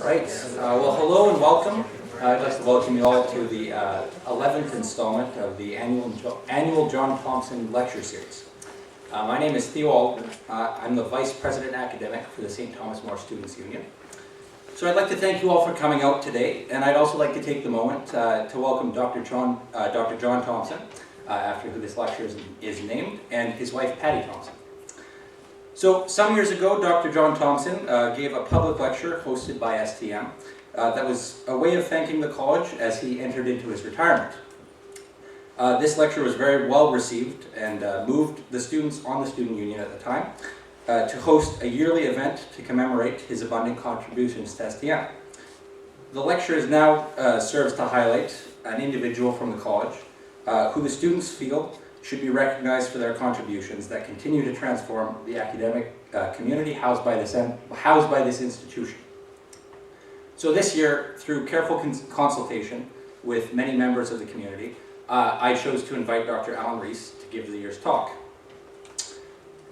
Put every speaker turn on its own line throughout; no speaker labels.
Right. Well, hello and welcome. I'd like to welcome you all to the 11th installment of the annual John Thompson Lecture Series. My name is Theo Alden. I'm the Vice President Academic for the St. Thomas More Students Union. So I'd like to thank you all for coming out today, and I'd also like to take the moment to welcome Dr. John Thompson, after who this lecture is named, and his wife Patty Thompson. So some years ago, Dr. John Thompson gave a public lecture hosted by STM that was a way of thanking the college as he entered into his retirement. This lecture was very well received and moved the students on the student union at the time to host a yearly event to commemorate his abundant contributions to STM. The lecture now serves to highlight an individual from the college who the students feel should be recognized for their contributions that continue to transform the academic community housed by this institution. So this year, through careful consultation with many members of the community, I chose to invite Dr. Reese to give the year's talk.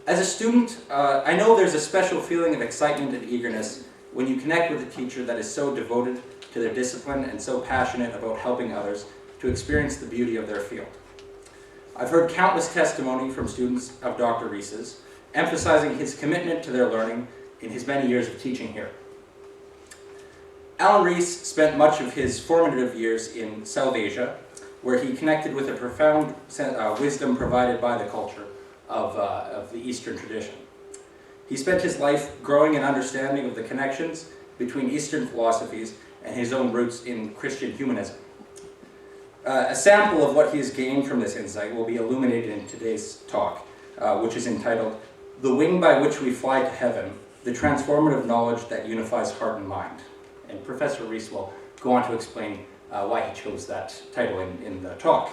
As a student, I know there's a special feeling of excitement and eagerness when you connect with a teacher that is so devoted to their discipline and so passionate about helping others to experience the beauty of their field. I've heard countless testimony from students of Dr. Reese's, emphasizing his commitment to their learning in his many years of teaching here. Reese spent much of his formative years in South Asia, where he connected with a profound wisdom provided by the culture of the Eastern tradition. He spent his life growing an understanding of the connections between Eastern philosophies and his own roots in Christian humanism. A sample of what he has gained from this insight will be illuminated in today's talk, which is entitled, "The Wing by Which We Fly to Heaven, the Transformative Knowledge That Unifies Heart and Mind." And Professor Reese will go on to explain why he chose that title in the talk.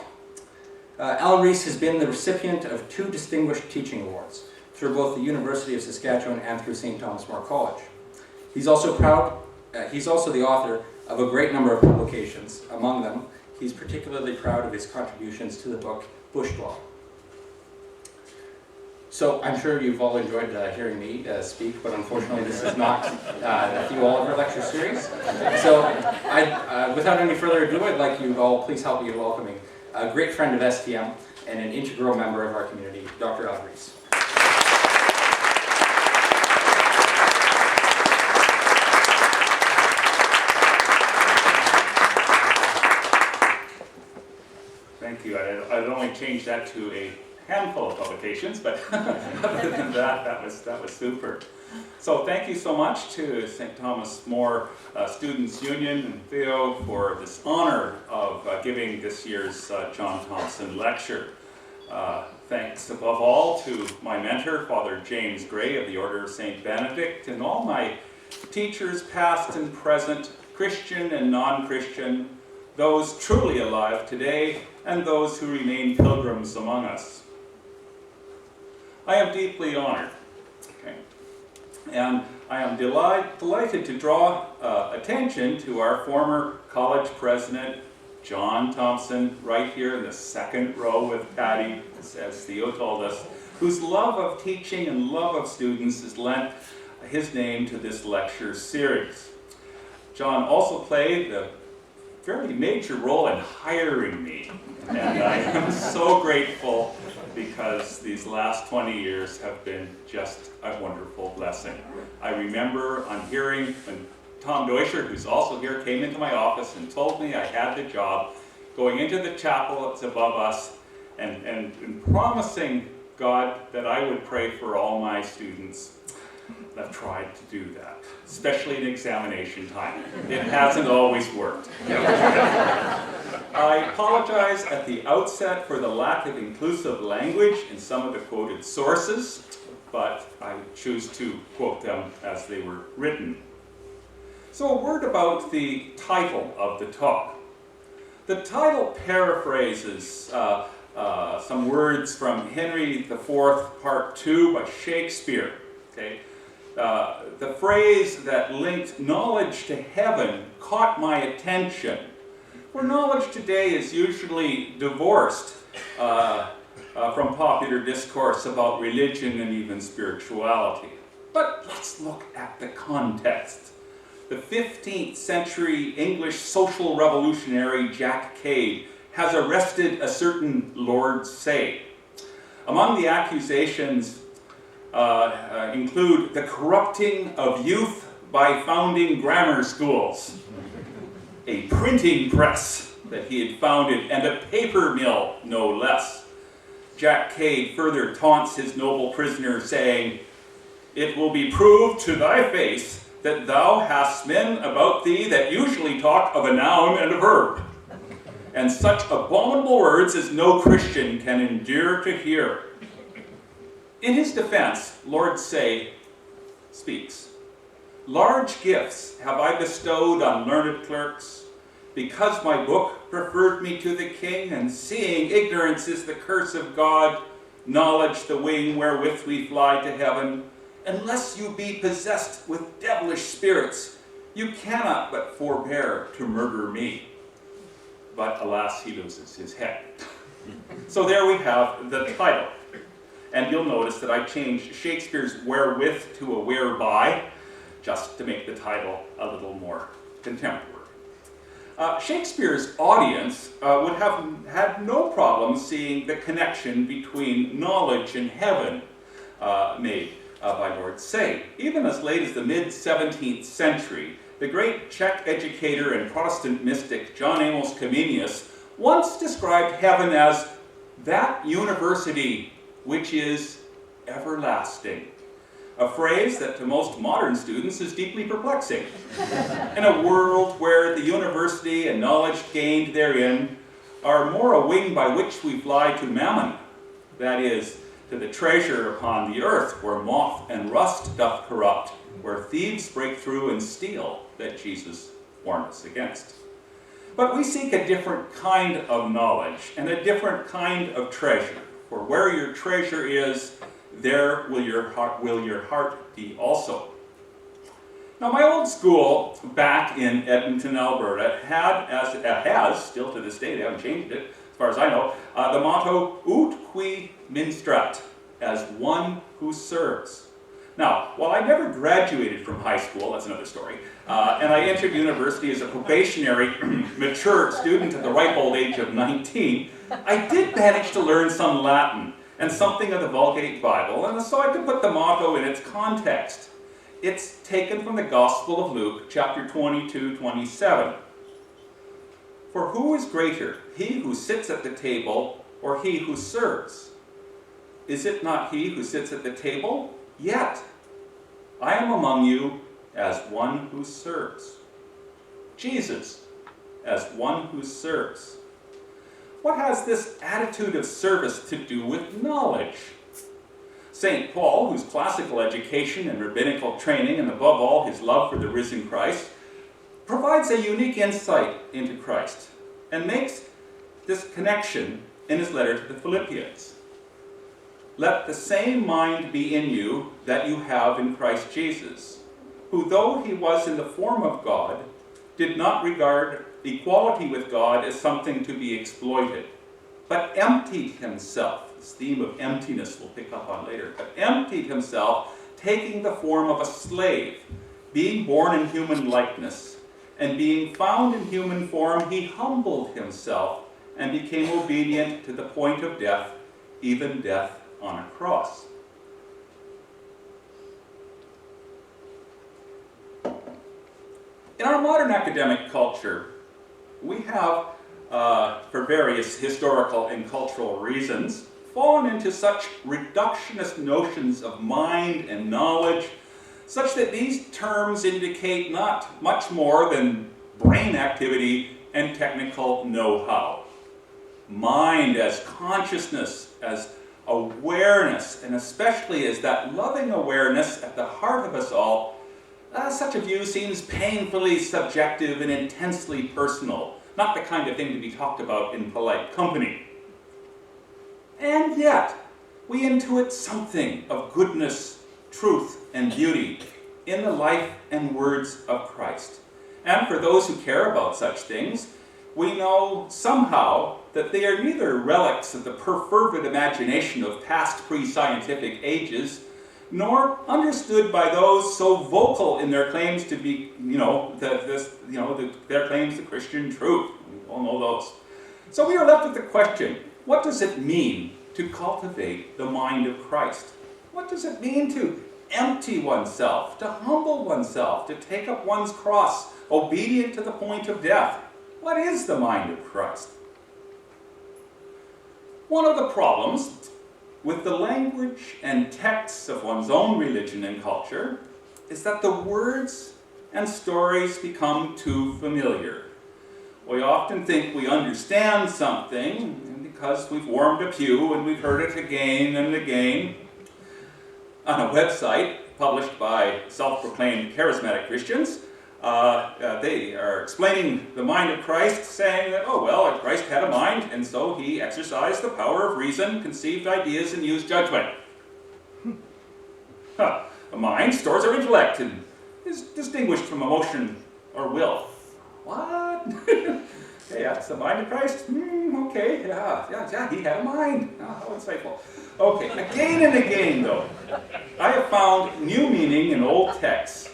Reese has been the recipient of 2 distinguished teaching awards through both the University of Saskatchewan and through St. Thomas More College. He's also the author of a great number of publications. Among them, he's particularly proud of his contributions to the book Bush Dwell. So I'm sure you've all enjoyed hearing me speak, but unfortunately this is not the Oliver Lecture Series. So without any further ado, I'd like you all, please help me in welcoming a great friend of STM and an integral member of our community, Dr. Reese.
Thank you. I'd only changed that to a handful of publications, but other than that, that was super. So thank you so much to St. Thomas More Students Union and Theo for this honor of giving this year's John Thompson Lecture. Thanks above all to my mentor, Father James Gray of the Order of St. Benedict, and all my teachers past and present, Christian and non-Christian, those truly alive today, and those who remain pilgrims among us. I am deeply honored, and I am delighted to draw attention to our former college president, John Thompson, right here in the second row with Patty, as Theo told us, whose love of teaching and love of students has lent his name to this lecture series. John also played a very major role in hiring me, and I am so grateful because these last 20 years have been just a wonderful blessing. I remember on hearing when Tom Deutscher, who's also here, came into my office and told me I had the job, going into the chapel that's above us and promising God that I would pray for all my students. I've tried to do that, especially in examination time. It hasn't always worked. I apologize at the outset for the lack of inclusive language in some of the quoted sources, but I choose to quote them as they were written. So a word about the title of the talk. The title paraphrases some words from Henry IV, Part 2 by Shakespeare. Okay? The phrase that linked knowledge to heaven caught my attention. Where knowledge today is usually divorced from popular discourse about religion and even spirituality. But let's look at the context. the 15th century English social revolutionary Jack Cade has arrested a certain Lord Say. Among the accusations include the corrupting of youth by founding grammar schools, a printing press that he had founded, and a paper mill, no less. Jack Cade further taunts his noble prisoner, saying, "It will be proved to thy face that thou hast men about thee that usually talk of a noun and a verb, and such abominable words as no Christian can endure to hear." In his defense, Lord Say speaks, "Large gifts have I bestowed on learned clerks, because my book preferred me to the king, and seeing ignorance is the curse of God, knowledge the wing wherewith we fly to heaven. Unless you be possessed with devilish spirits, you cannot but forbear to murder me." But alas, he loses his head. So there we have the title. And you'll notice that I changed Shakespeare's wherewith to a whereby, just to make the title a little more contemporary. Shakespeare's audience would have had no problem seeing the connection between knowledge and heaven made by Lord Say. Even as late as the mid-17th century, the great Czech educator and Protestant mystic John Amos Comenius once described heaven as that university which is everlasting. A phrase that to most modern students is deeply perplexing. In a world where the university and knowledge gained therein are more a wing by which we fly to mammon, that is, to the treasure upon the earth where moth and rust doth corrupt, where thieves break through and steal, that Jesus warned us against. But we seek a different kind of knowledge and a different kind of treasure, for where your treasure is, there will your heart be also. Now, my old school back in Edmonton, Alberta, has, still to this day, they haven't changed it, as far as I know, the motto, "Ut qui minstrat," as one who serves. Now, while I never graduated from high school, that's another story, and I entered university as a probationary, mature student at the ripe old age of 19, I did manage to learn some Latin and something of the Vulgate Bible, and so I could put the motto in its context. It's taken from the Gospel of Luke, chapter 22-27. "For who is greater, he who sits at the table or he who serves? Is it not he who sits at the table? Yet I am among you as one who serves." Jesus as one who serves. What has this attitude of service to do with knowledge? St. Paul, whose classical education and rabbinical training, and above all his love for the risen Christ, provides a unique insight into Christ and makes this connection in his letter to the Philippians. "Let the same mind be in you that you have in Christ Jesus, who though he was in the form of God, did not regard equality with God as something to be exploited, but emptied himself." This theme of emptiness we'll pick up on later. "But emptied himself, taking the form of a slave, being born in human likeness, and being found in human form, he humbled himself and became obedient to the point of death, even death on a cross." In our modern academic culture, we have, for various historical and cultural reasons, fallen into such reductionist notions of mind and knowledge, such that these terms indicate not much more than brain activity and technical know-how. Mind as consciousness, as awareness, and especially as that loving awareness at the heart of us all, such a view seems painfully subjective and intensely personal, not the kind of thing to be talked about in polite company. And yet, we intuit something of goodness, truth, and beauty in the life and words of Christ. And for those who care about such things, we know somehow that they are neither relics of the perfervid imagination of past pre-scientific ages, nor understood by those so vocal in their claims to be, their claims to Christian truth. We all know those. So we are left with the question, what does it mean to cultivate the mind of Christ? What does it mean to empty oneself, to humble oneself, to take up one's cross, obedient to the point of death? What is the mind of Christ? One of the problems with the language and texts of one's own religion and culture is that the words and stories become too familiar. We often think we understand something because we've warmed a pew and we've heard it again and again. On a website published by self-proclaimed charismatic Christians, they are explaining the mind of Christ, saying that, Christ had a mind, and so he exercised the power of reason, conceived ideas, and used judgment. A mind stores our intellect and is distinguished from emotion or will. What? Okay, that's the mind of Christ? Okay, yeah, he had a mind. Oh, how insightful. Okay, again and again, though, I have found new meaning in old texts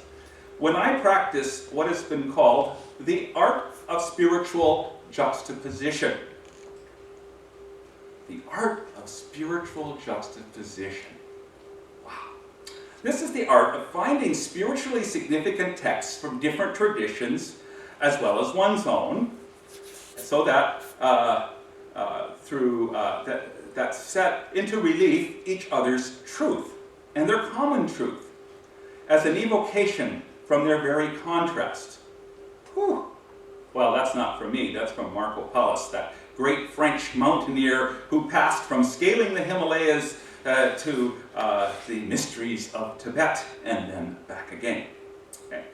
when I practice what has been called the art of spiritual juxtaposition. The art of spiritual juxtaposition. Wow. This is the art of finding spiritually significant texts from different traditions as well as one's own, so that that set into relief each other's truth and their common truth as an evocation from their very contrast. Whew. Well, that's not from me, that's from Marco Polo, that great French mountaineer who passed from scaling the Himalayas to the mysteries of Tibet and then back again. Okay.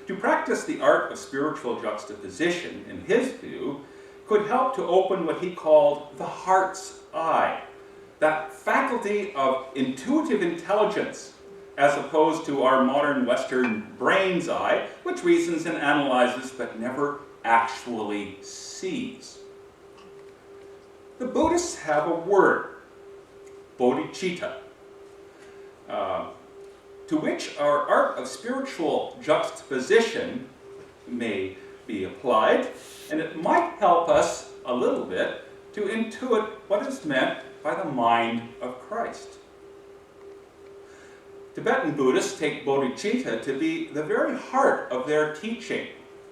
To practice the art of spiritual juxtaposition, in his view, could help to open what he called the heart's eye, that faculty of intuitive intelligence, as opposed to our modern Western brain's eye, which reasons and analyzes but never actually sees. The Buddhists have a word, bodhicitta, to which our art of spiritual juxtaposition may be applied, and it might help us a little bit to intuit what is meant by the mind of Christ. Tibetan Buddhists take bodhicitta to be the very heart of their teaching.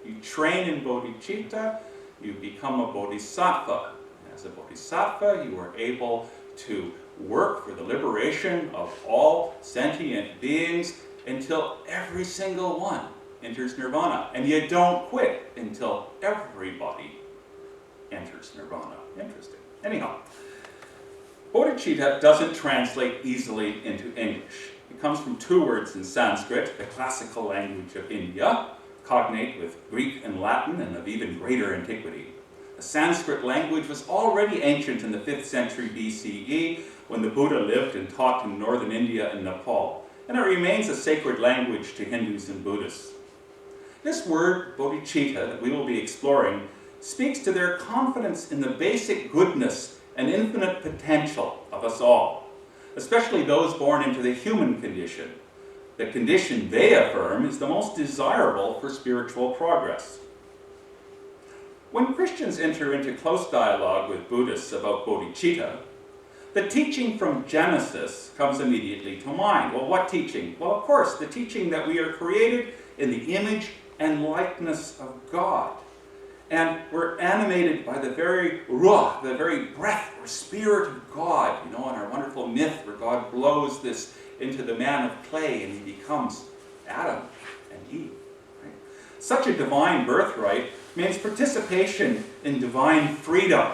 You train in bodhicitta, you become a bodhisattva. As a bodhisattva, you are able to work for the liberation of all sentient beings until every single one enters nirvana. And you don't quit until everybody enters nirvana. Interesting. Anyhow, bodhicitta doesn't translate easily into English. It comes from two words in Sanskrit, the classical language of India, cognate with Greek and Latin and of even greater antiquity. The Sanskrit language was already ancient in the 5th century BCE when the Buddha lived and taught in northern India and Nepal, and it remains a sacred language to Hindus and Buddhists. This word, bodhicitta, that we will be exploring, speaks to their confidence in the basic goodness and infinite potential of us all, especially those born into the human condition. The condition they affirm is the most desirable for spiritual progress. When Christians enter into close dialogue with Buddhists about bodhicitta, the teaching from Genesis comes immediately to mind. Well, what teaching? Well, of course, the teaching that we are created in the image and likeness of God. And we're animated by the very ruah, the very breath or spirit of God, in our wonderful myth where God blows this into the man of clay and he becomes Adam and Eve. Right? Such a divine birthright means participation in divine freedom.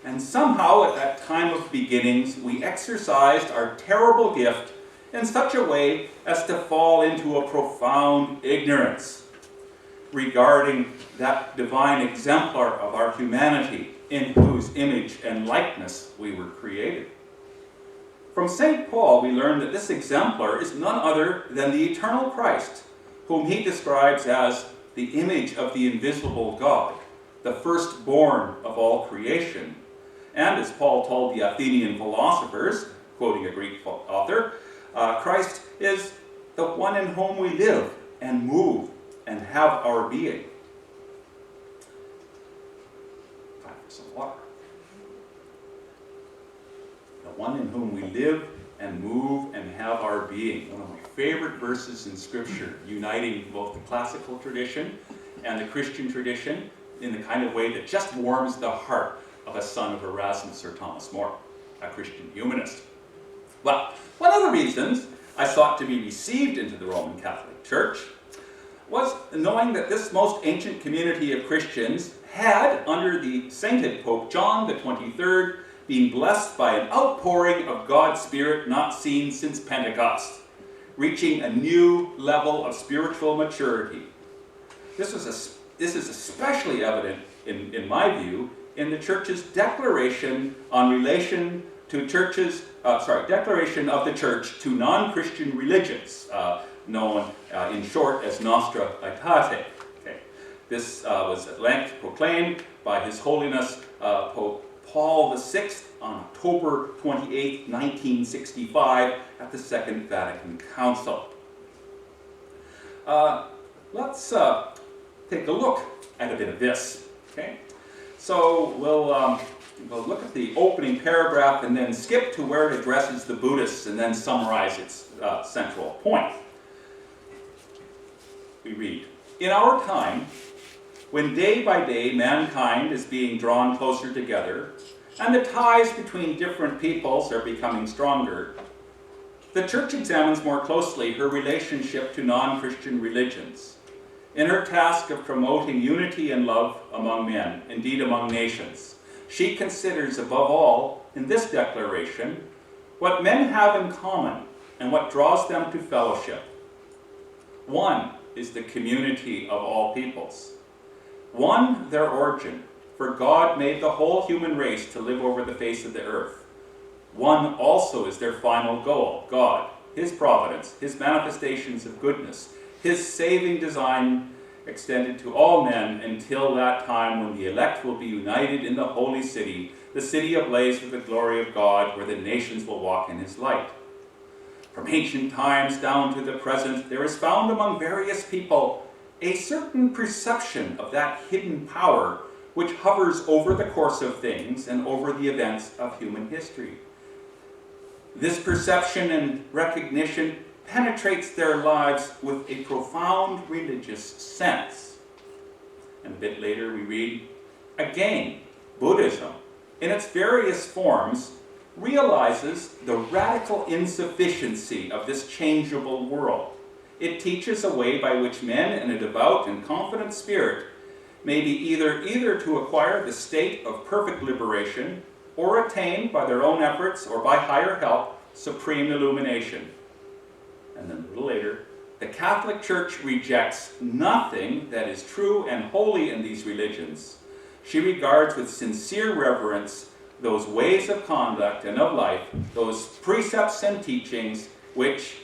And somehow at that time of beginnings, we exercised our terrible gift in such a way as to fall into a profound ignorance regarding that divine exemplar of our humanity in whose image and likeness we were created. From St. Paul, we learn that this exemplar is none other than the eternal Christ, whom he describes as the image of the invisible God, the firstborn of all creation. And as Paul told the Athenian philosophers, quoting a Greek author, Christ is the one in whom we live and move and have our being. Time for some water. The one in whom we live and move and have our being. One of my favorite verses in Scripture, uniting both the classical tradition and the Christian tradition in the kind of way that just warms the heart of a son of Erasmus or Thomas More, a Christian humanist. Well, one of the reasons I sought to be received into the Roman Catholic Church was knowing that this most ancient community of Christians had, under the sainted Pope John the 23rd, been blessed by an outpouring of God's Spirit not seen since Pentecost, reaching a new level of spiritual maturity. This is especially evident, in my view, in the Church's declaration on relation to declaration of the Church to non-Christian religions, known in short as Nostra Aetate. Okay. This was at length proclaimed by His Holiness Pope Paul VI on October 28, 1965 at the Second Vatican Council. Let's take a look at a bit of this. Okay? So we'll look at the opening paragraph and then skip to where it addresses the Buddhists and then summarize its central point. We read, "In our time, when day by day mankind is being drawn closer together and the ties between different peoples are becoming stronger, the Church examines more closely her relationship to non-Christian religions in her task of promoting unity and love among men, indeed among nations. She considers above all, in this declaration, what men have in common and what draws them to fellowship. One is the community of all peoples. One, their origin, for God made the whole human race to live over the face of the earth. One also is their final goal, God, His providence, His manifestations of goodness, His saving design extended to all men until that time when the elect will be united in the holy city, the city ablaze with the glory of God, where the nations will walk in His light. From ancient times down to the present, there is found among various people a certain perception of that hidden power which hovers over the course of things and over the events of human history. This perception and recognition penetrates their lives with a profound religious sense." And a bit later we read, "Again, Buddhism, in its various forms, realizes the radical insufficiency of this changeable world. It teaches a way by which men in a devout and confident spirit may be either to acquire the state of perfect liberation or attain by their own efforts or by higher help supreme illumination." And then a little later, "The Catholic Church rejects nothing that is true and holy in these religions. She regards with sincere reverence those ways of conduct and of life, those precepts and teachings which,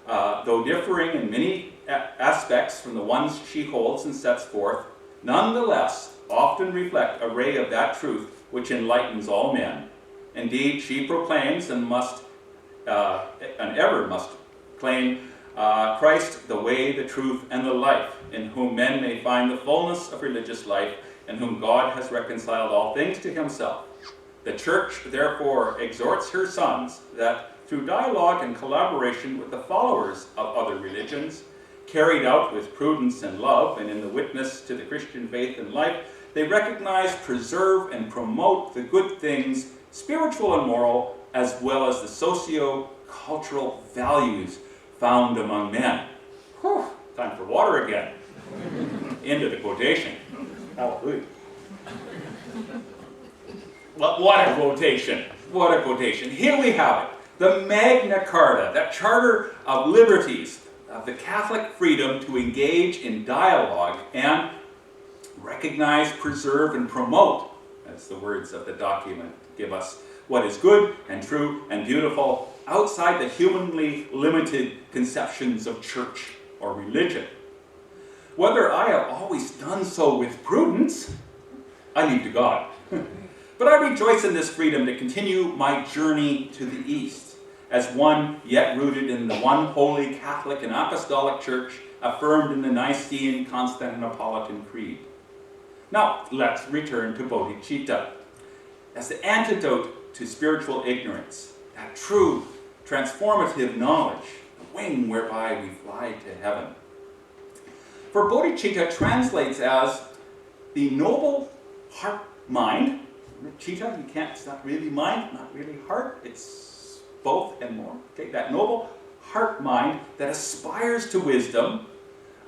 though differing in many aspects from the ones she holds and sets forth, nonetheless often reflect a ray of that truth which enlightens all men. Indeed, she proclaims and ever must claim Christ, the way, the truth, and the life, in whom men may find the fullness of religious life, in whom God has reconciled all things to Himself. The Church, therefore, exhorts her sons that through dialogue and collaboration with the followers of other religions, carried out with prudence and love, and in the witness to the Christian faith and life, they recognize, preserve, and promote the good things, spiritual and moral, as well as the socio-cultural values found among men." Whew, time for water again. End of the quotation. Hallelujah. What a quotation. What a quotation. Here we have it. The Magna Carta, that Charter of Liberties, of the Catholic freedom to engage in dialogue and recognize, preserve, and promote, as the words of the document give us, what is good and true and beautiful outside the humanly limited conceptions of church or religion. Whether I have always done so with prudence, I leave to God. But I rejoice in this freedom to continue my journey to the East, as one yet rooted in the one holy Catholic and Apostolic Church affirmed in the Nicene Constantinopolitan Creed. Now, let's return to bodhicitta as the antidote to spiritual ignorance, that true transformative knowledge, the wing whereby we fly to heaven. For bodhicitta translates as the noble heart-mind. Chitta, it's not really mind, not really heart, it's both and more. Okay, that noble heart-mind that aspires to wisdom,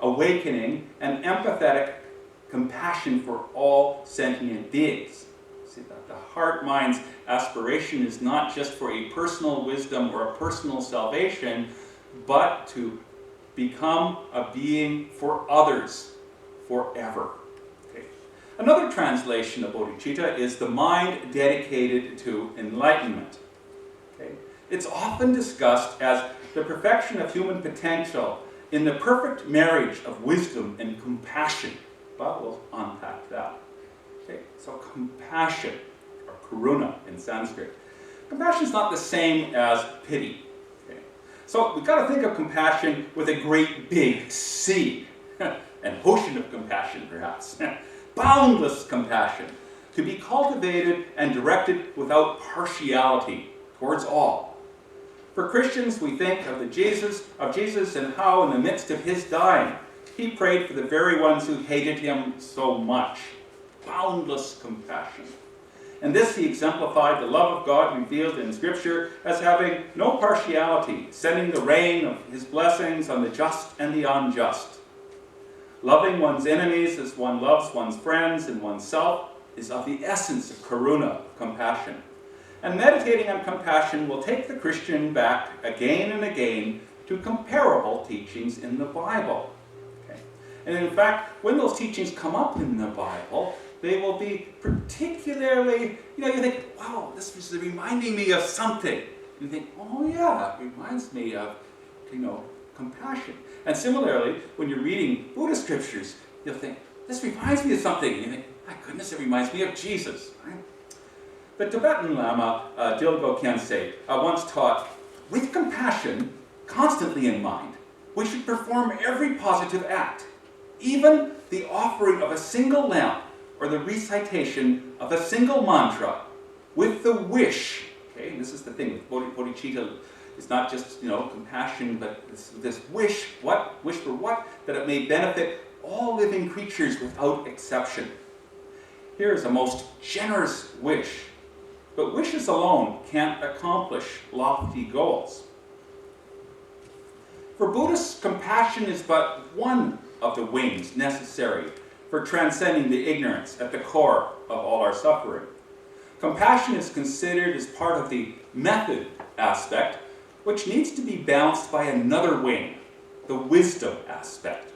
awakening, and empathetic compassion for all sentient beings. See, that the heart-mind's aspiration is not just for a personal wisdom or a personal salvation, but to become a being for others forever. Okay. Another translation of bodhicitta is the mind dedicated to enlightenment. Okay. It's often discussed as the perfection of human potential in the perfect marriage of wisdom and compassion. But we'll unpack that. Okay, so compassion, or karuna in Sanskrit. Compassion is not the same as pity. Okay. So we've got to think of compassion with a great big C, an ocean of compassion perhaps. Boundless compassion, to be cultivated and directed without partiality towards all. For Christians, we think of Jesus and how in the midst of his dying, he prayed for the very ones who hated him so much. Boundless compassion. And this he exemplified the love of God revealed in Scripture as having no partiality, sending the rain of his blessings on the just and the unjust. Loving one's enemies as one loves one's friends and oneself is of the essence of karuna, compassion. And meditating on compassion will take the Christian back again and again to comparable teachings in the Bible. And in fact, when those teachings come up in the Bible, they will be particularly, you think, wow, this is reminding me of something. And you think, oh yeah, it reminds me of, compassion. And similarly, when you're reading Buddhist scriptures, you'll think, this reminds me of something. And you think, my goodness, it reminds me of Jesus. Right? The Tibetan Lama, Dilgo Khyentse, once taught, with compassion constantly in mind, we should perform every positive act. Even the offering of a single lamp or the recitation of a single mantra with the wish. Okay, and this is the thing with bodhicitta. It's not just, compassion, but this wish. What? Wish for what? That it may benefit all living creatures without exception. Here is a most generous wish. But wishes alone can't accomplish lofty goals. For Buddhists, compassion is but one of the wings necessary for transcending the ignorance at the core of all our suffering. Compassion is considered as part of the method aspect, which needs to be balanced by another wing, the wisdom aspect.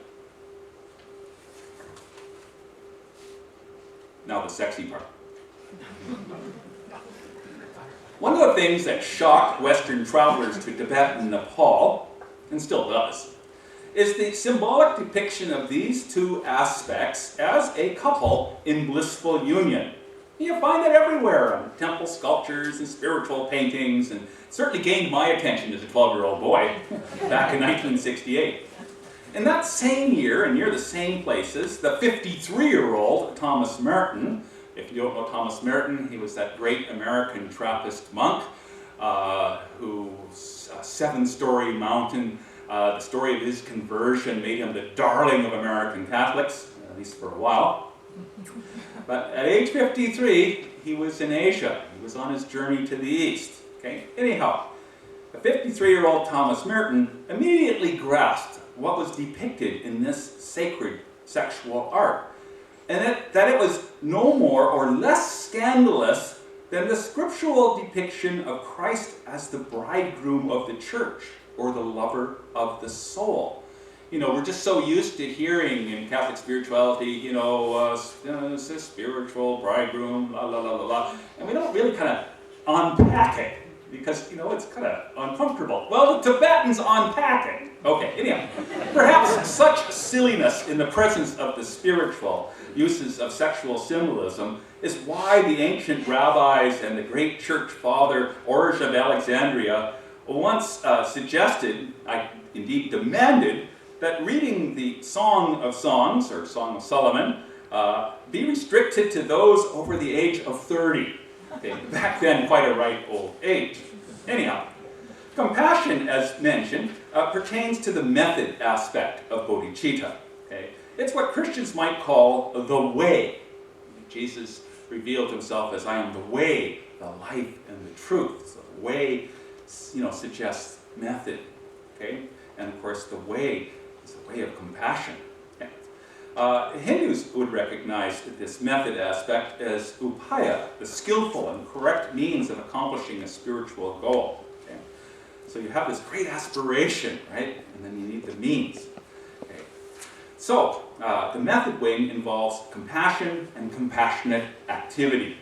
Now the sexy part. One of the things that shocked Western travelers to Tibet and Nepal, and still does, is the symbolic depiction of these two aspects as a couple in blissful union. You find it everywhere on temple sculptures and spiritual paintings, and certainly gained my attention as a 12-year-old boy back in 1968. In that same year, and near the same places, the 53-year-old Thomas Merton, if you don't know Thomas Merton, he was that great American Trappist monk whose 7-story mountain, the story of his conversion made him the darling of American Catholics, at least for a while. But at age 53, he was in Asia. He was on his journey to the east. Okay? Anyhow, the 53-year-old Thomas Merton immediately grasped what was depicted in this sacred sexual art, and that it was no more or less scandalous than the scriptural depiction of Christ as the bridegroom of the church, or the lover of the soul. We're just so used to hearing in Catholic spirituality, this is spiritual bridegroom, la la la la la, and we don't really kind of unpack it because, it's kind of uncomfortable. Well, the Tibetans unpack it. Okay, anyhow, perhaps such silliness in the presence of the spiritual uses of sexual symbolism is why the ancient rabbis and the great church father Origen of Alexandria once suggested, I indeed demanded, that reading the Song of Songs, or Song of Solomon, be restricted to those over the age of 30. Okay, back then, quite a ripe old age. Anyhow, compassion, as mentioned, pertains to the method aspect of bodhicitta. Okay? It's what Christians might call the way. Jesus revealed himself as, I am the way, the life, and the truth. So the way, suggests method. Okay? And of course, the way is a way of compassion. Okay? Hindus would recognize this method aspect as upaya, the skillful and correct means of accomplishing a spiritual goal. Okay? So you have this great aspiration, right? And then you need the means. Okay? So, the method wing involves compassion and compassionate activity.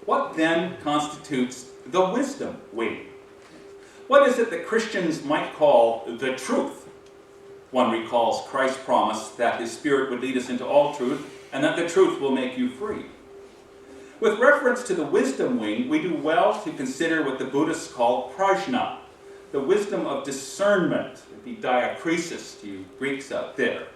What then constitutes the wisdom wing? What is it that Christians might call the truth? One recalls Christ's promise that his Spirit would lead us into all truth and that the truth will make you free. With reference to the wisdom wing, we do well to consider what the Buddhists call prajna, the wisdom of discernment, the diakrisis to you Greeks out there.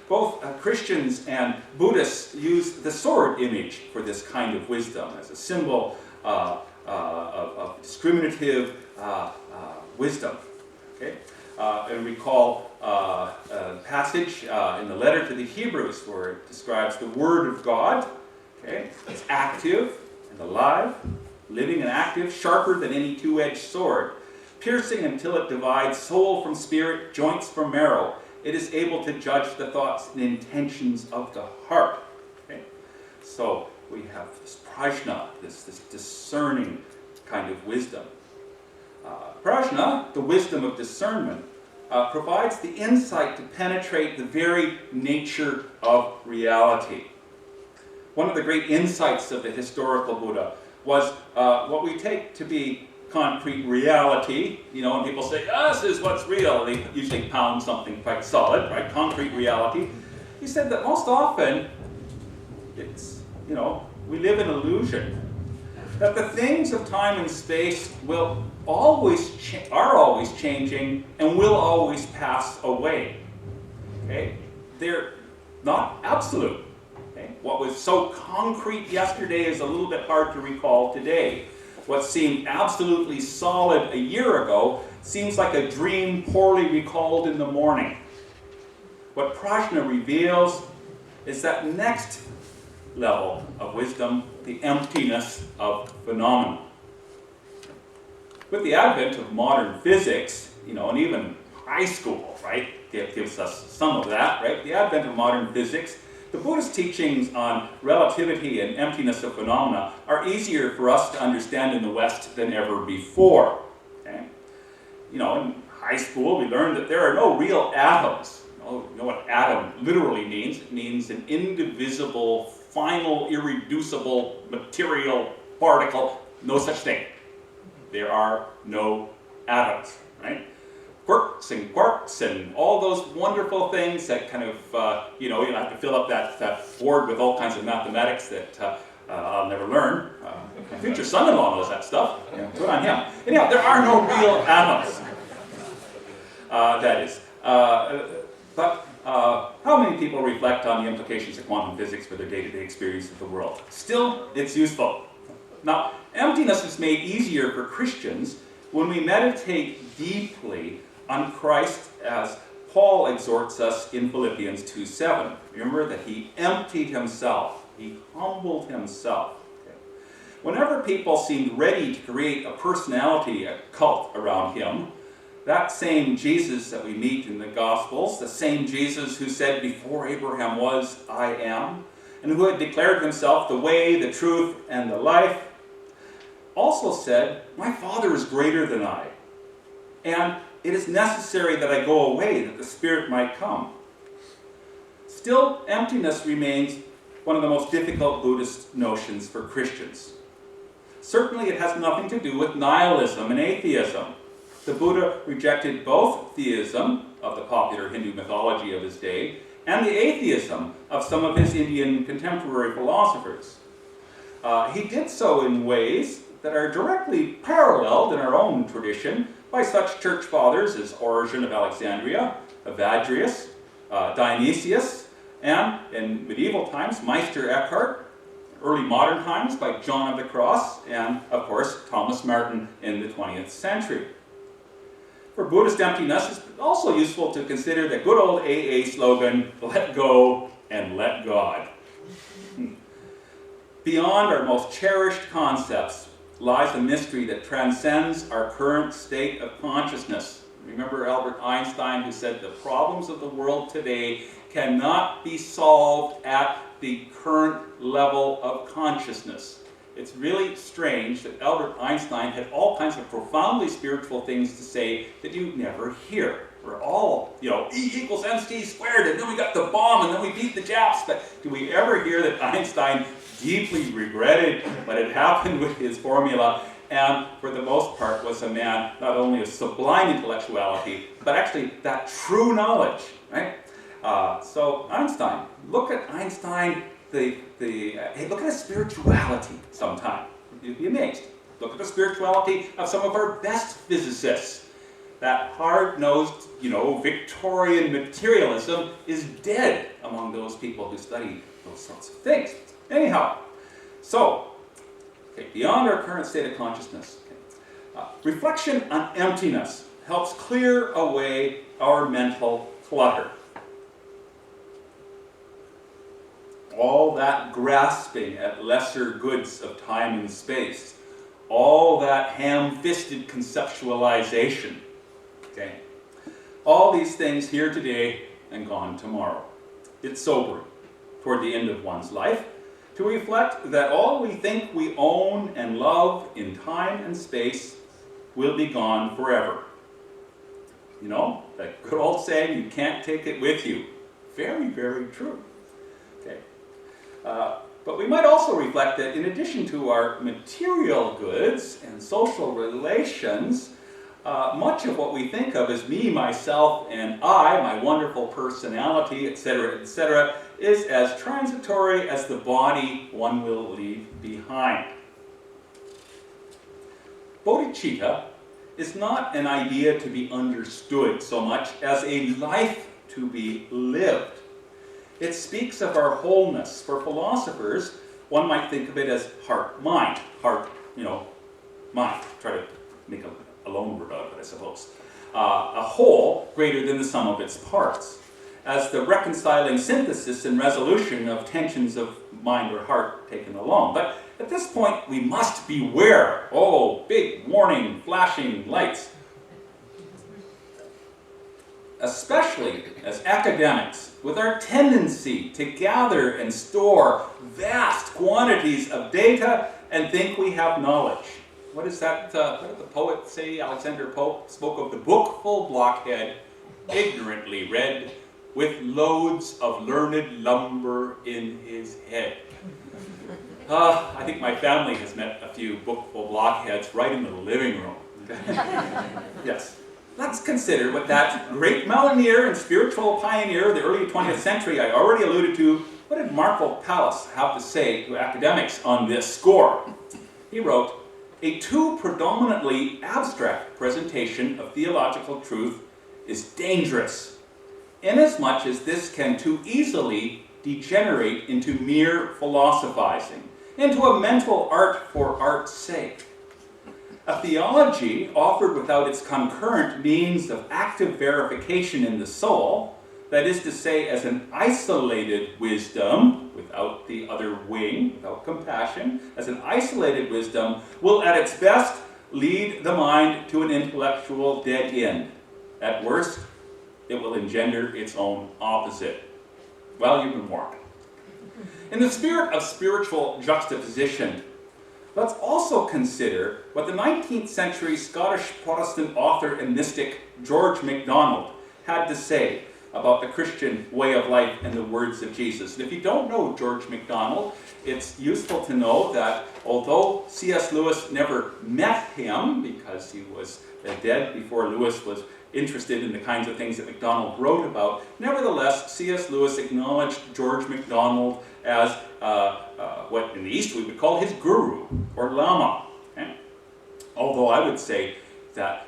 Both Christians and Buddhists use the sword image for this kind of wisdom as a symbol of discriminative wisdom. Okay? And recall a passage in the letter to the Hebrews where it describes the Word of God. Okay? It's active and alive, living and active, sharper than any two-edged sword, piercing until it divides soul from spirit, joints from marrow. It is able to judge the thoughts and intentions of the heart. Okay? So we have this prajna, this discerning kind of wisdom. Prajna, the wisdom of discernment, provides the insight to penetrate the very nature of reality. One of the great insights of the historical Buddha was what we take to be concrete reality. When people say, this is what's real, they usually pound something quite solid, right? Concrete reality. He said that most often, it's, we live in illusion. That the things of time and space will are always changing and will always pass away. Okay? They're not absolute. Okay? What was so concrete yesterday is a little bit hard to recall today. What seemed absolutely solid a year ago seems like a dream poorly recalled in the morning. What prajna reveals is that next level of wisdom, the emptiness of phenomena. With the advent of modern physics, and even high school, right, gives us some of that, right? The advent of modern physics, the Buddhist teachings on relativity and emptiness of phenomena are easier for us to understand in the West than ever before. Okay? In high school, we learned that there are no real atoms. You know what atom literally means? It means an indivisible, final, irreducible material particle. No such thing. There are no atoms, right? Quirks and quarks and all those wonderful things that kind of, you have to fill up that board with all kinds of mathematics that I'll never learn. My future son-in-law knows that stuff. Yeah, good on him. Anyhow, there are no real atoms. That is. But how many people reflect on the implications of quantum physics for their day-to-day experience of the world? Still, it's useful. Now, emptiness is made easier for Christians when we meditate deeply on Christ as Paul exhorts us in Philippians 2:7. Remember that he emptied himself. He humbled himself. Okay. Whenever people seemed ready to create a personality, a cult around him, that same Jesus that we meet in the Gospels, the same Jesus who said, before Abraham was, I am, and who had declared himself the way, the truth, and the life, also said, my Father is greater than I, and it is necessary that I go away, that the Spirit might come. Still, emptiness remains one of the most difficult Buddhist notions for Christians. Certainly it has nothing to do with nihilism and atheism. The Buddha rejected both theism of the popular Hindu mythology of his day and the atheism of some of his Indian contemporary philosophers. He did so in ways that are directly paralleled in our own tradition by such church fathers as Origen of Alexandria, Evagrius, Dionysius, and in medieval times, Meister Eckhart, early modern times by John of the Cross, and of course Thomas Martin in the 20th century. For Buddhist emptiness, it's also useful to consider the good old AA slogan, let go and let God. Beyond our most cherished concepts lies a mystery that transcends our current state of consciousness. Remember Albert Einstein, who said the problems of the world today cannot be solved at the current level of consciousness. It's really strange that Albert Einstein had all kinds of profoundly spiritual things to say that you never hear. We're all, E equals mc squared, and then we got the bomb, and then we beat the Japs. But do we ever hear that Einstein deeply regretted what had happened with his formula, and for the most part was a man not only of sublime intellectuality, but actually that true knowledge, right? So Einstein, look at Einstein, hey, look at his spirituality sometime. You'd be amazed. Look at the spirituality of some of our best physicists. That hard-nosed, Victorian materialism is dead among those people who study those sorts of things. Anyhow, so, beyond our current state of consciousness, reflection on emptiness helps clear away our mental clutter. All that grasping at lesser goods of time and space, all that ham-fisted conceptualization, all these things here today and gone tomorrow. It's sobering toward the end of one's life to reflect that all we think we own and love in time and space will be gone forever. That good old saying, you can't take it with you. Very, very true. But we might also reflect that in addition to our material goods and social relations, much of what we think of as me, myself, and I, my wonderful personality, etc., is as transitory as the body one will leave behind. Bodhicitta is not an idea to be understood so much as a life to be lived. It speaks of our wholeness. For philosophers, one might think of it as heart-mind. Heart, mind. Try to make a loan word out of it, I suppose. A whole greater than the sum of its parts, as the reconciling synthesis and resolution of tensions of mind or heart taken alone. But at this point, we must beware. Oh, big warning, flashing lights. Especially as academics, with our tendency to gather and store vast quantities of data and think we have knowledge. What is that? What did the poet say? Alexander Pope spoke of the bookful blockhead, ignorantly read, with loads of learned lumber in his head. I think my family has met a few bookful blockheads right in the living room. Yes. Let's consider what that great mountaineer and spiritual pioneer of the early 20th century I already alluded to. What did Marco Pallas have to say to academics on this score? He wrote, "A too predominantly abstract presentation of theological truth is dangerous, inasmuch as this can too easily degenerate into mere philosophizing, into a mental art for art's sake. A theology offered without its concurrent means of active verification in the soul, that is to say, as an isolated wisdom, without the other wing, without compassion, as an isolated wisdom, will at its best lead the mind to an intellectual dead end. At worst, it will engender its own opposite." Well, you've been warned. In the spirit of spiritual juxtaposition, let's also consider what the 19th century Scottish Protestant author and mystic George MacDonald had to say about the Christian way of life and the words of Jesus. And if you don't know George MacDonald, it's useful to know that although C.S. Lewis never met him, because he was dead before Lewis was interested in the kinds of things that MacDonald wrote about, nevertheless, C.S. Lewis acknowledged George MacDonald as what in the East we would call his guru, or lama. Okay? Although I would say that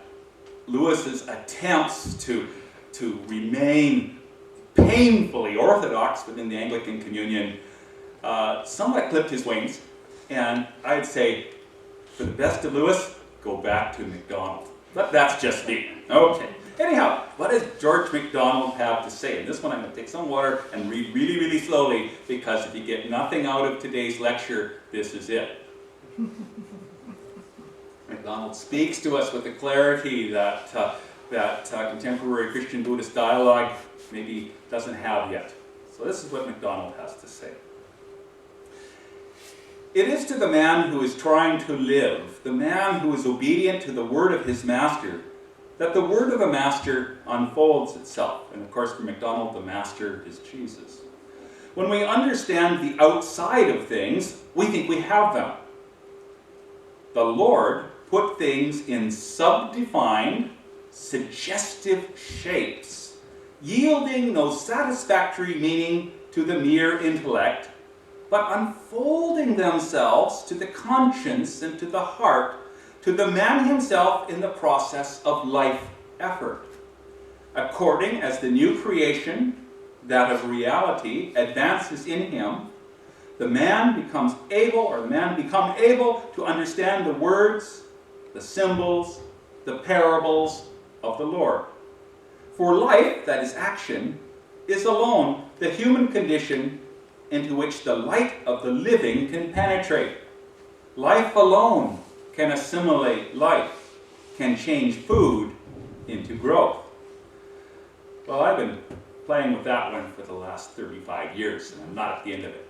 Lewis's attempts to remain painfully orthodox within the Anglican Communion somewhat clipped his wings. And I'd say, for the best of Lewis, go back to MacDonald. But that's just me. Okay. Anyhow, what does George MacDonald have to say? And this one I'm going to take some water and read really, really slowly, because if you get nothing out of today's lecture, this is it. MacDonald speaks to us with the clarity that contemporary Christian Buddhist dialogue maybe doesn't have yet. So this is what MacDonald has to say. It is to the man who is trying to live, the man who is obedient to the word of his master, that the word of the master unfolds itself. And of course, for MacDonald, the master is Jesus. When we understand the outside of things, we think we have them. The Lord put things in subdefined, suggestive shapes, yielding no satisfactory meaning to the mere intellect, but unfolding themselves to the conscience and to the heart, to the man himself in the process of life effort. According as the new creation, that of reality, advances in him, the man become able to understand the words, the symbols, the parables of the Lord. For life, that is action, is alone the human condition into which the light of the living can penetrate. Life alone can assimilate life, can change food into growth. Well, I've been playing with that one for the last 35 years, and I'm not at the end of it.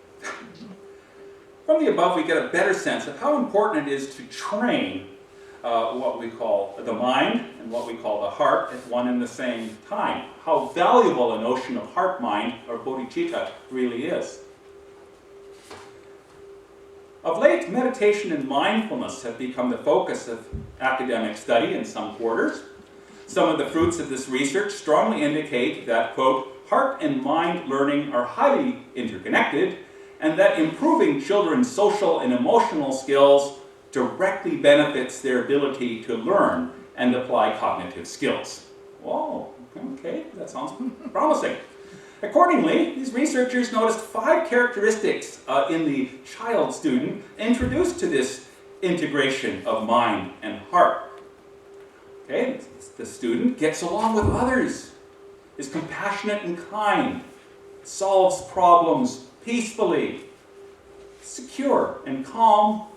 From the above, we get a better sense of how important it is to train what we call the mind and what we call the heart at one and the same time. How valuable a notion of heart-mind, or bodhicitta, really is. Of late, meditation and mindfulness have become the focus of academic study in some quarters. Some of the fruits of this research strongly indicate that, quote, heart and mind learning are highly interconnected, and that improving children's social and emotional skills directly benefits their ability to learn and apply cognitive skills. Whoa, okay, that sounds promising. Accordingly, these researchers noticed 5 characteristics in the child student introduced to this integration of mind and heart. Okay, the student gets along with others, is compassionate and kind, solves problems peacefully, secure and calm,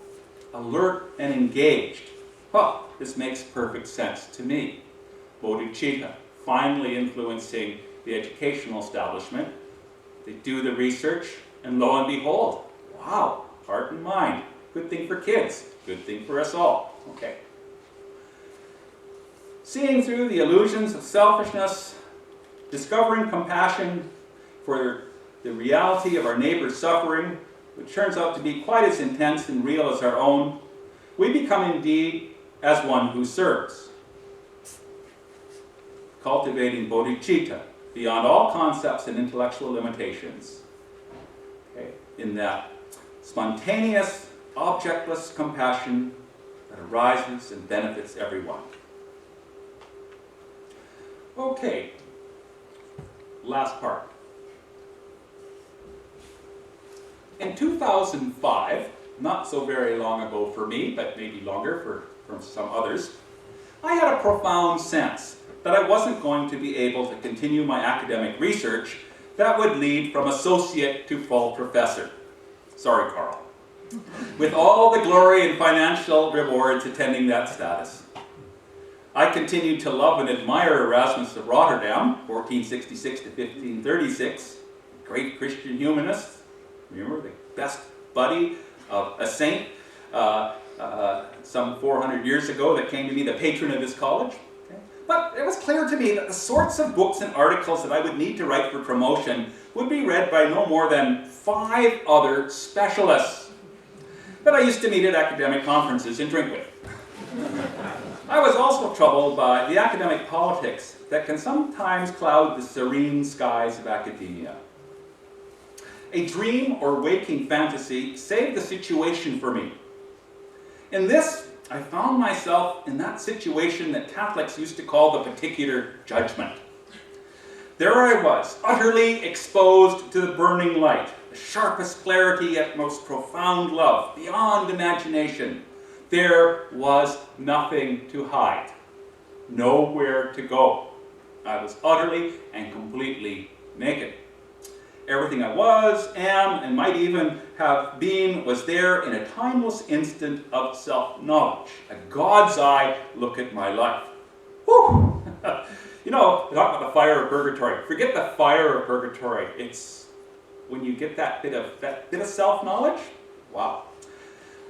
alert and engaged. Well, this makes perfect sense to me. Bodhicitta, finally influencing the educational establishment. They do the research, and lo and behold, wow, heart and mind. Good thing for kids, good thing for us all. Okay. Seeing through the illusions of selfishness, discovering compassion for the reality of our neighbor's suffering, which turns out to be quite as intense and real as our own, we become indeed as one who serves. Cultivating bodhicitta beyond all concepts and intellectual limitations. Okay? In that spontaneous, objectless compassion that arises and benefits everyone. Okay, last part. In 2005, not so very long ago for me, but maybe longer for some others, I had a profound sense that I wasn't going to be able to continue my academic research that would lead from associate to full professor. Sorry, Carl. With all the glory and financial rewards attending that status. I continued to love and admire Erasmus of Rotterdam, 1466 to 1536, great Christian humanist, remember, the best buddy of a saint some 400 years ago that came to be the patron of his college. Okay? But it was clear to me that the sorts of books and articles that I would need to write for promotion would be read by no more than 5 other specialists that I used to meet at academic conferences and drink with. I was also troubled by the academic politics that can sometimes cloud the serene skies of academia. A dream or waking fantasy saved the situation for me. In this, I found myself in that situation that Catholics used to call the particular judgment. There I was, utterly exposed to the burning light, the sharpest clarity yet most profound love, beyond imagination. There was nothing to hide, nowhere to go. I was utterly and completely naked. Everything I was, am, and might even have been was there in a timeless instant of self-knowledge. A God's eye look at my life. Whew! You know, talk about the fire of purgatory. Forget the fire of purgatory. It's when you get that bit of self-knowledge. Wow.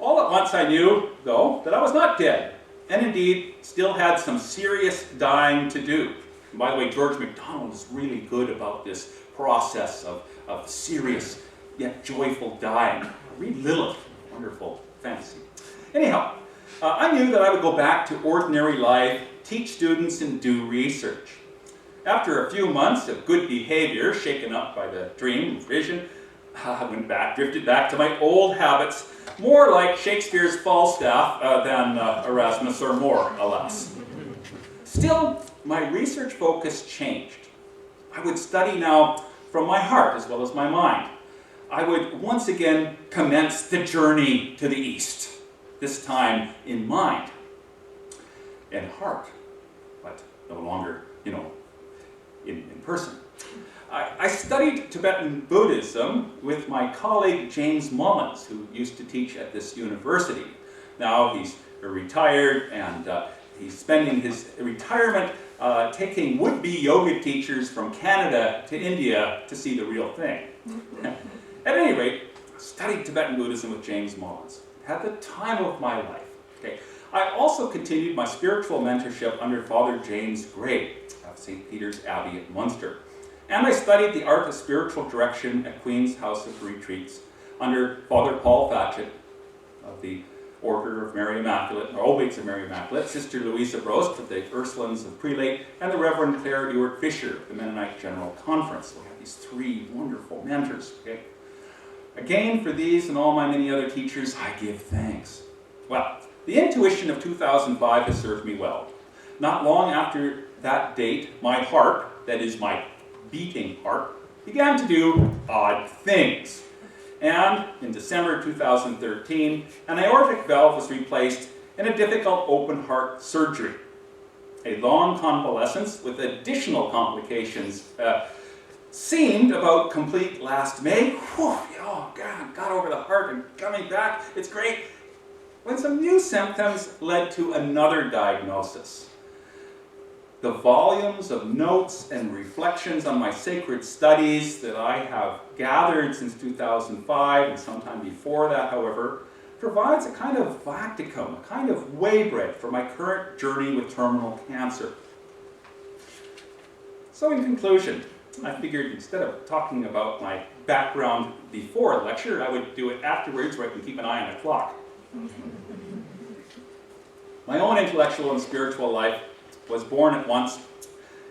All at once I knew, though, that I was not dead, and indeed still had some serious dying to do. And by the way, George MacDonald is really good about this process of serious yet joyful dying. Read Lilith, wonderful fantasy. Anyhow, I knew that I would go back to ordinary life, teach students, and do research. After a few months of good behavior, shaken up by the dream vision, I drifted back to my old habits, more like Shakespeare's Falstaff than Erasmus or More, alas. Still, my research focus changed. I would study now from my heart as well as my mind. I would once again commence the journey to the East, this time in mind and heart, but no longer, in person. I studied Tibetan Buddhism with my colleague James Mullins, who used to teach at this university. Now he's retired, and he's spending his retirement taking would-be yoga teachers from Canada to India to see the real thing. At any rate, I studied Tibetan Buddhism with James Mullins. Had the time of my life. Okay. I also continued my spiritual mentorship under Father James Gray of St. Peter's Abbey at Munster. And I studied the art of spiritual direction at Queen's House of Retreats under Father Paul Fatchett of the Order of Mary Immaculate, or Obates of Mary Immaculate, Sister Louisa Brost of the Ursulines of Prelate, and the Reverend Claire Ewart Fisher of the Mennonite General Conference. We have these three wonderful mentors. Okay? Again, for these and all my many other teachers, I give thanks. Well, the intuition of 2005 has served me well. Not long after that date, my heart, that is my beating heart, began to do odd things. And in December 2013, an aortic valve was replaced in a difficult open heart surgery. A long convalescence with additional complications seemed about complete last May. Whew, God, got over the heart and coming back, it's great. When some new symptoms led to another diagnosis. The volumes of notes and reflections on my sacred studies that I have gathered since 2005 and sometime before that, however, provides a kind of victicum, a kind of waybread for my current journey with terminal cancer. So in conclusion, I figured instead of talking about my background before a lecture, I would do it afterwards where I can keep an eye on the clock. My own intellectual and spiritual life was born at once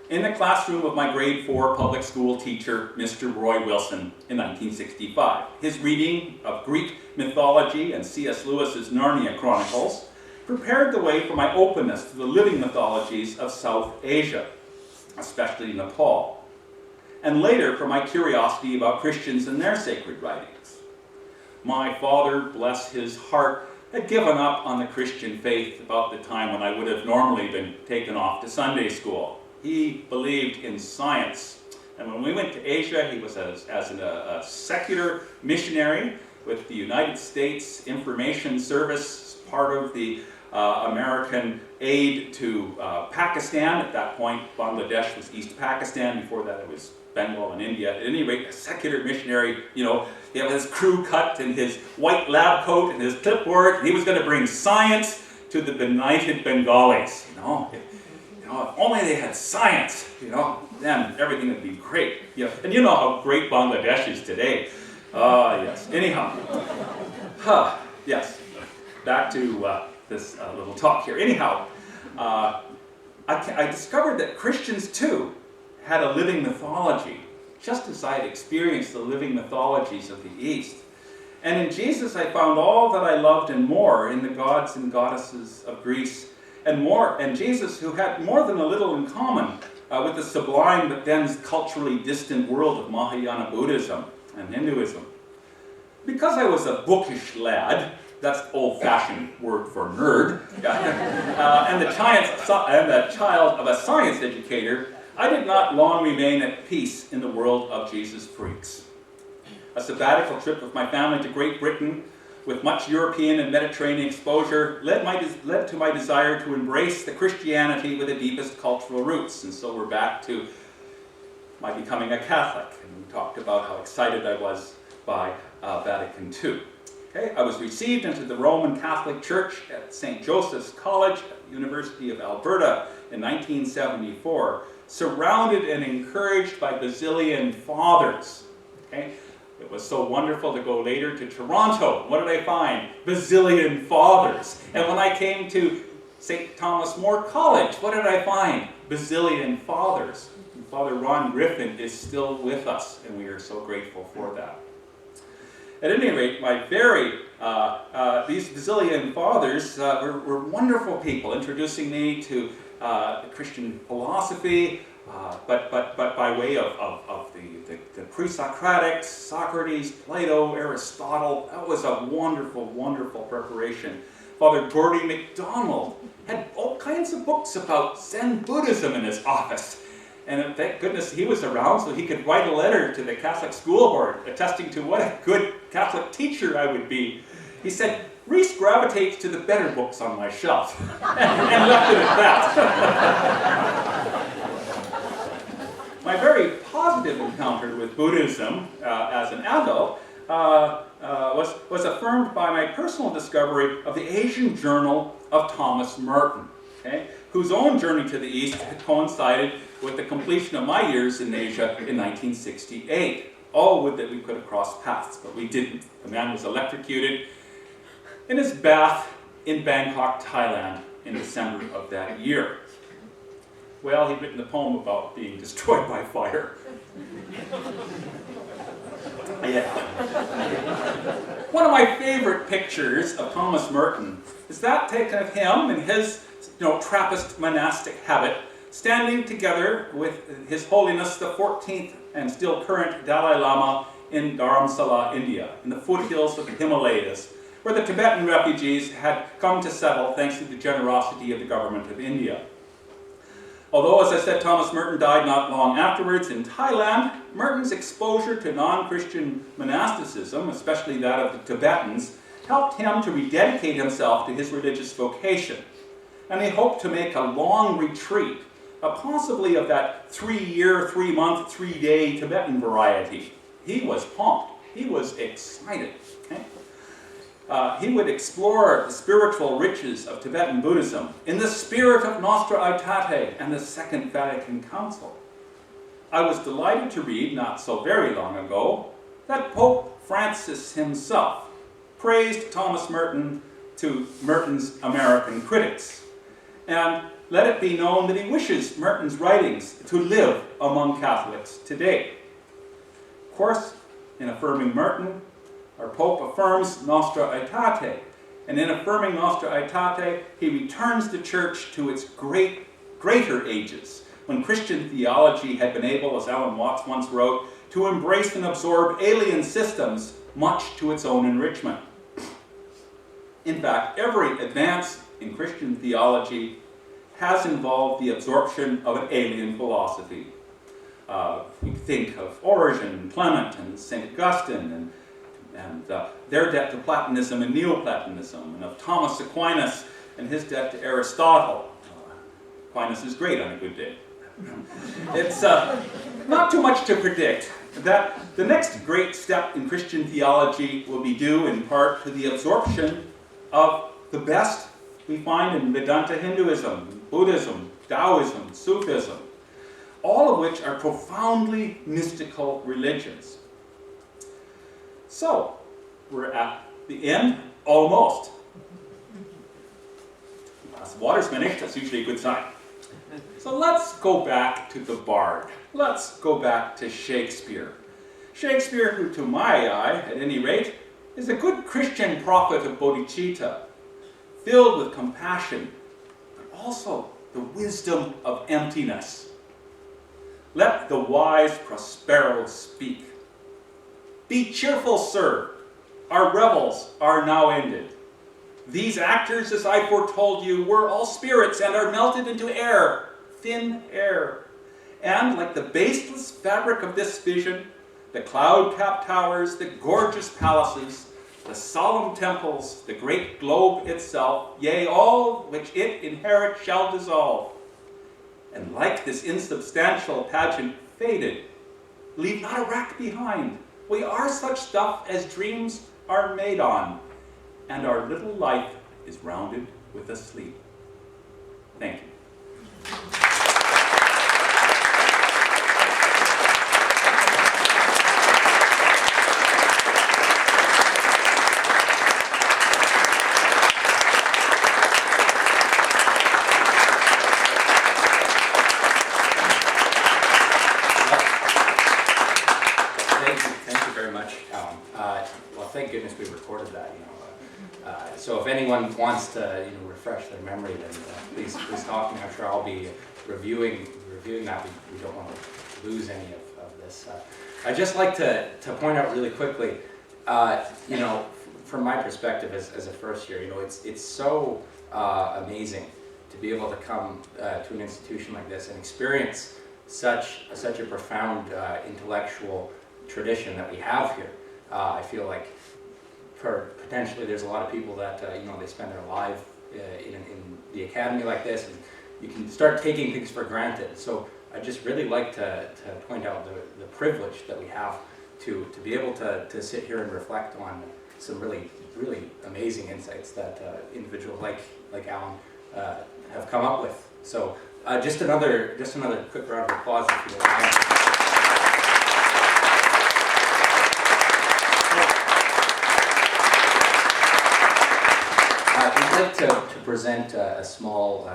in the classroom of my grade 4 public school teacher, Mr. Roy Wilson, in 1965. His reading of Greek mythology and C.S. Lewis's Narnia Chronicles prepared the way for my openness to the living mythologies of South Asia, especially Nepal, and later for my curiosity about Christians and their sacred writings. My father, bless his heart, had given up on the Christian faith about the time when I would have normally been taken off to Sunday school. He believed in science. And when we went to Asia, he was as a secular missionary with the United States Information Service, part of the American aid to Pakistan. At that point, Bangladesh was East Pakistan. Before that, it was Bengal in India. At any rate, a secular missionary, he had his crew cut and his white lab coat and his clipboard, and he was going to bring science to the benighted Bengalis. If only they had science, then everything would be great. And you know how great Bangladesh is today. Yes. Anyhow, yes. Back to this little talk here. Anyhow, I discovered that Christians too had a living mythology, just as I had experienced the living mythologies of the East. And in Jesus I found all that I loved and more in the gods and goddesses of Greece, and Jesus, who had more than a little in common with the sublime but then culturally distant world of Mahayana Buddhism and Hinduism. Because I was a bookish lad, that's the old-fashioned word for nerd, and the child of a science educator, I did not long remain at peace in the world of Jesus freaks. A sabbatical trip with my family to Great Britain, with much European and Mediterranean exposure, led to my desire to embrace the Christianity with the deepest cultural roots. And so we're back to my becoming a Catholic. And we talked about how excited I was by Vatican II. Okay, I was received into the Roman Catholic Church at St. Joseph's College at the University of Alberta in 1974, surrounded and encouraged by Basilian fathers. Okay? It was so wonderful to go later to Toronto. What did I find? Basilian fathers. And when I came to St. Thomas More College, what did I find? Basilian fathers. And Father Ron Griffin is still with us, and we are so grateful for that. At any rate, these Basilian fathers were wonderful people, introducing me to Christian philosophy, but by way of the pre-Socratics, Socrates, Plato, Aristotle. That was a wonderful, wonderful preparation. Father Gordy MacDonald had all kinds of books about Zen Buddhism in his office. And thank goodness he was around so he could write a letter to the Catholic School Board attesting to what a good Catholic teacher I would be. He said, Reese gravitates to the better books on my shelf. And left it at that. My very positive encounter with Buddhism as an adult was affirmed by my personal discovery of the Asian Journal of Thomas Merton, okay, whose own journey to the East had coincided with the completion of my years in Asia in 1968. All would that we could have crossed paths, but we didn't. The man was electrocuted in his bath in Bangkok, Thailand in December of that year. Well, he'd written a poem about being destroyed by fire. Yeah. One of my favorite pictures of Thomas Merton is that taken of him in his Trappist monastic habit, standing together with His Holiness the 14th and still current Dalai Lama in Dharamsala, India, in the foothills of the Himalayas, where the Tibetan refugees had come to settle thanks to the generosity of the government of India. Although, as I said, Thomas Merton died not long afterwards in Thailand, Merton's exposure to non-Christian monasticism, especially that of the Tibetans, helped him to rededicate himself to his religious vocation. And he hoped to make a long retreat, possibly of that 3-year, 3-month, 3-day Tibetan variety. He was pumped. He was excited. Okay? He would explore the spiritual riches of Tibetan Buddhism in the spirit of Nostra Aetate and the Second Vatican Council. I was delighted to read, not so very long ago, that Pope Francis himself praised Thomas Merton to Merton's American critics, and let it be known that he wishes Merton's writings to live among Catholics today. Of course, in affirming Merton, our Pope affirms Nostra Aetate, and in affirming Nostra Aetate, he returns the Church to its greater ages, when Christian theology had been able, as Alan Watts once wrote, to embrace and absorb alien systems, much to its own enrichment. In fact, every advance in Christian theology has involved the absorption of an alien philosophy. We think of Origen, Clement, and St. Augustine, and their debt to Platonism and Neoplatonism, and of Thomas Aquinas and his debt to Aristotle. Aquinas is great on a good day. It's not too much to predict that the next great step in Christian theology will be due in part to the absorption of the best we find in Vedanta Hinduism, Buddhism, Taoism, Sufism, all of which are profoundly mystical religions. So, we're at the end, almost. The glass of water's finished, that's usually a good sign. So let's go back to the Bard. Let's go back to Shakespeare. Shakespeare, who to my eye, at any rate, is a good Christian prophet of bodhicitta, filled with compassion, but also the wisdom of emptiness. Let the wise Prospero speak. Be cheerful, sir. Our revels are now ended. These actors, as I foretold you, were all spirits and are melted into air, thin air. And like the baseless fabric of this vision, the cloud-capped towers, the gorgeous palaces, the solemn temples, the great globe itself, yea, all which it inherit shall dissolve. And like this insubstantial pageant faded, leave not a rack behind. We are such stuff as dreams are made on, and our little life is rounded with a sleep. Thank you.
Thank you very much, Alan. Well, thank goodness we recorded that. So if anyone wants to, refresh their memory, then please talk to me. I'm sure I'll be reviewing that. We don't want to lose any of this. I'd just like to point out really quickly, from my perspective as a first year, it's so amazing to be able to come to an institution like this and experience such a profound intellectual tradition that we have here. I feel like potentially there's a lot of people that they spend their life in the academy like this, and you can start taking things for granted. So I just really like to point out the privilege that we have to be able to sit here and reflect on some really amazing insights that individuals like Alan have come up with. So just another quick round of applause if you don't mind. I'd like to present a small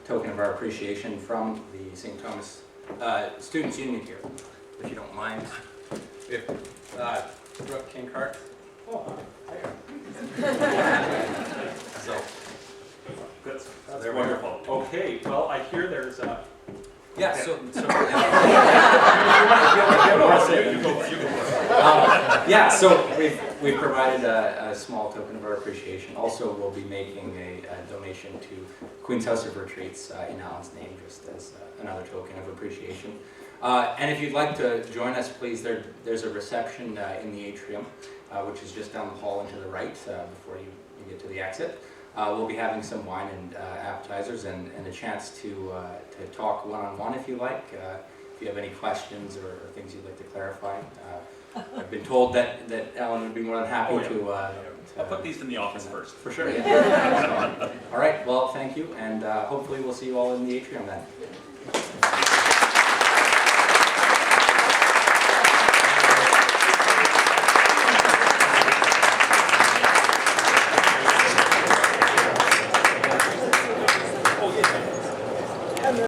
token of our appreciation from the St. Thomas Students' Union here, if you don't mind. If Brooke Kinkart. Oh, there. So,
That's wonderful. Okay, well, I hear there's a...
Yeah, so we've provided a small token of our appreciation. Also, we'll be making a donation to Queen's House of Retreats in Alan's name, just as another token of appreciation. And if you'd like to join us, please, there's a reception in the atrium, which is just down the hall and to the right before you get to the exit. We'll be having some wine and appetizers and a chance to talk one-on-one if you like. If you have any questions or things you'd like to clarify. I've been told that Alan would be more than happy to
I'll put these in the office first.
For sure, yeah. All right, well, thank you, and hopefully we'll see you all in the atrium then.